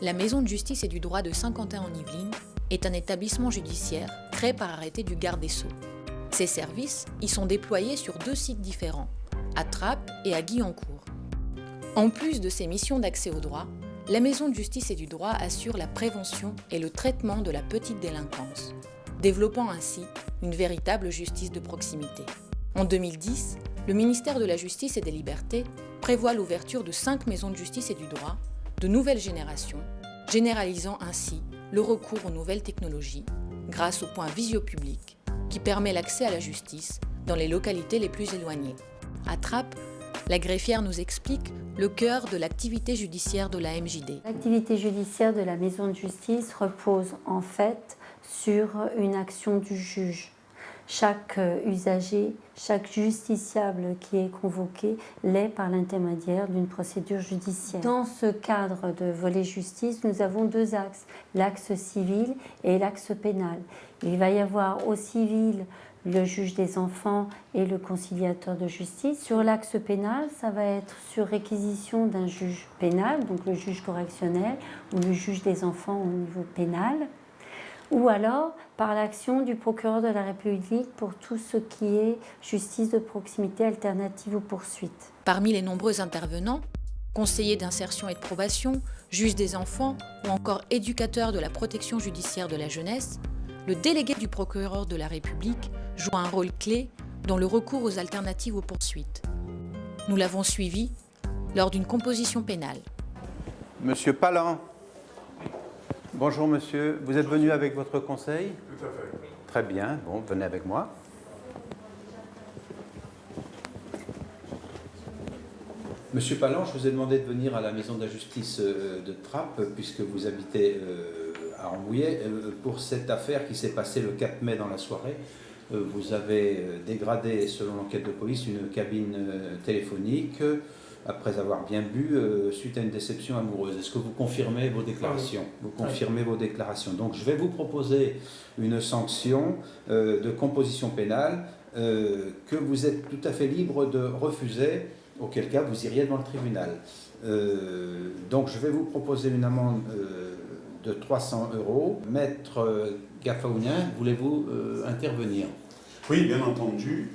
La Maison de justice et du droit de Saint-Quentin-en-Yvelines est un établissement judiciaire créé par arrêté du garde des Sceaux. Ses services y sont déployés sur 2 sites différents, à Trappes et à Guyancourt. En plus de ses missions d'accès au droit, la Maison de justice et du droit assure la prévention et le traitement de la petite délinquance, développant ainsi une véritable justice de proximité. En 2010, le ministère de la Justice et des Libertés prévoit l'ouverture de 5 maisons de justice et du droit de nouvelle génération, généralisant ainsi le recours aux nouvelles technologies grâce au point visio-public qui permet l'accès à la justice dans les localités les plus éloignées. À Trappes, la greffière nous explique le cœur de l'activité judiciaire de la MJD. L'activité judiciaire de la maison de justice repose en fait sur une action du juge. Chaque usager, chaque justiciable qui est convoqué l'est par l'intermédiaire d'une procédure judiciaire. Dans ce cadre de volet justice, nous avons 2 axes, l'axe civil et l'axe pénal. Il va y avoir au civil le juge des enfants et le conciliateur de justice. Sur l'axe pénal, ça va être sur réquisition d'un juge pénal, donc le juge correctionnel ou le juge des enfants au niveau pénal, ou alors par l'action du procureur de la République pour tout ce qui est justice de proximité alternative aux poursuites. Parmi les nombreux intervenants, conseillers d'insertion et de probation, juges des enfants ou encore éducateurs de la protection judiciaire de la jeunesse, le délégué du procureur de la République joue un rôle clé dans le recours aux alternatives aux poursuites. Nous l'avons suivi lors d'une composition pénale. Monsieur Palan. Bonjour monsieur, vous êtes venu avec votre conseil? Tout à fait. Très bien, bon, venez avec moi. Monsieur Palan, je vous ai demandé de venir à la maison de la justice de Trappes, puisque vous habitez à Rambouillet, pour cette affaire qui s'est passée le 4 mai dans la soirée. Vous avez dégradé, selon l'enquête de police, une cabine téléphonique après avoir bien bu suite à une déception amoureuse. Est-ce que vous confirmez vos déclarations? Vous confirmez vos déclarations. Donc je vais vous proposer une sanction de composition pénale que vous êtes tout à fait libre de refuser, auquel cas vous iriez devant le tribunal. Donc je vais vous proposer une amende de 300 €. Maître Gaffaounien, voulez-vous intervenir? Oui, bien entendu.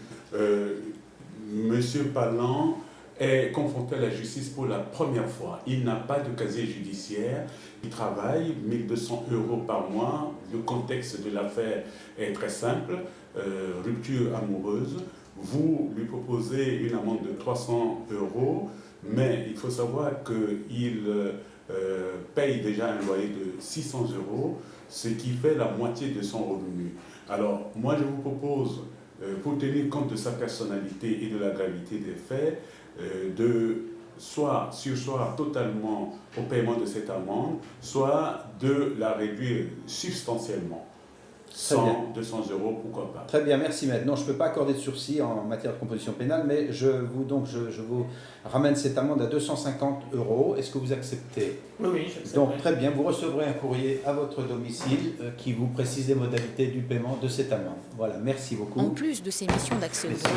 Monsieur Palan est confronté à la justice pour la première fois. Il n'a pas de casier judiciaire. Il travaille 1 200 € par mois. Le contexte de l'affaire est très simple. Rupture amoureuse. Vous lui proposez une amende de 300 €, mais il faut savoir qu'il paye déjà un loyer de 600 €, ce qui fait la moitié de son revenu. Alors, moi, je vous propose, pour tenir compte de sa personnalité et de la gravité des faits, de soit surseoir totalement au paiement de cette amende, soit de la réduire substantiellement. 100, 200 €, pourquoi pas. Très bien, merci maître. Non, je ne peux pas accorder de sursis en matière de composition pénale, mais je vous ramène cette amende à 250 €. Est-ce que vous acceptez? Oui, j'accepte. Donc très bien, vous recevrez un courrier à votre domicile qui vous précise les modalités du paiement de cette amende. Voilà, merci beaucoup. En plus de ses missions d'accès au droit,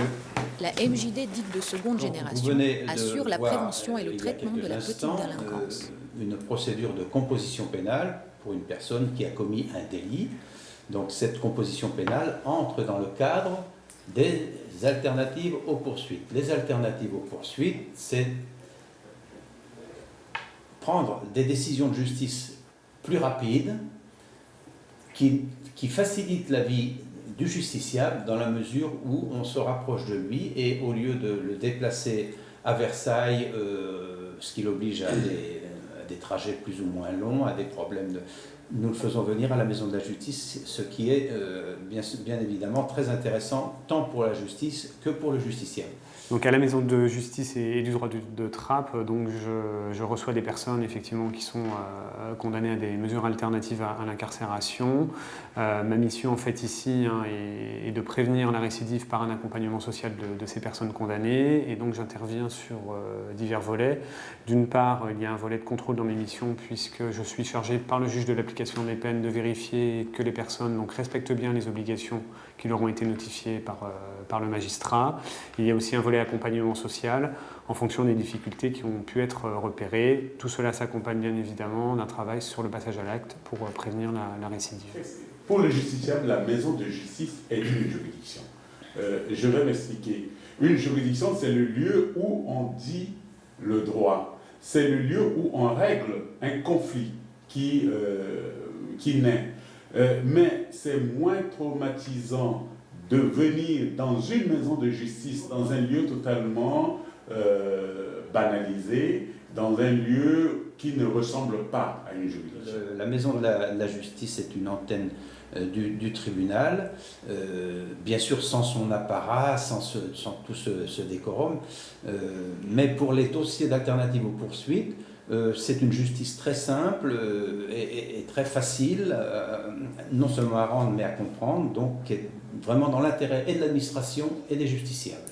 la MJD dite de seconde génération assure la prévention et le traitement de la petite délinquance. Une procédure de composition pénale pour une personne qui a commis un délit. Donc cette composition pénale entre dans le cadre des alternatives aux poursuites. Les alternatives aux poursuites, c'est prendre des décisions de justice plus rapides qui facilitent la vie du justiciable dans la mesure où on se rapproche de lui et au lieu de le déplacer à Versailles, ce qui l'oblige à des trajets plus ou moins longs, à des problèmes de... Nous le faisons venir à la maison de la justice, ce qui est bien évidemment très intéressant tant pour la justice que pour le justiciable. Donc à la maison de justice et du droit de Trappes, donc je reçois des personnes effectivement qui sont condamnées à des mesures alternatives à l'incarcération. Ma mission en fait ici est de prévenir la récidive par un accompagnement social de ces personnes condamnées, et donc j'interviens sur divers volets. D'une part, il y a un volet de contrôle dans mes missions puisque je suis chargé par le juge de l'application des peines de vérifier que les personnes donc, respectent bien les obligations qui leur ont été notifiées par le magistrat. Il y a aussi un volet volet accompagnement social en fonction des difficultés qui ont pu être repérées. Tout cela s'accompagne bien évidemment d'un travail sur le passage à l'acte pour prévenir la récidive. Pour le justiciable, la maison de justice est une juridiction. Je vais m'expliquer. Une juridiction, c'est le lieu où on dit le droit. C'est le lieu où on règle un conflit qui naît. Mais c'est moins traumatisant de venir dans une maison de justice, dans un lieu totalement banalisé, dans un lieu qui ne ressemble pas à une juridiction. La maison de la justice est une antenne du tribunal, bien sûr sans son apparat, sans tout ce décorum, mais pour les dossiers d'alternative aux poursuites, c'est une justice très simple et très facile, non seulement à rendre mais à comprendre, donc qui est vraiment dans l'intérêt et de l'administration et des justiciables.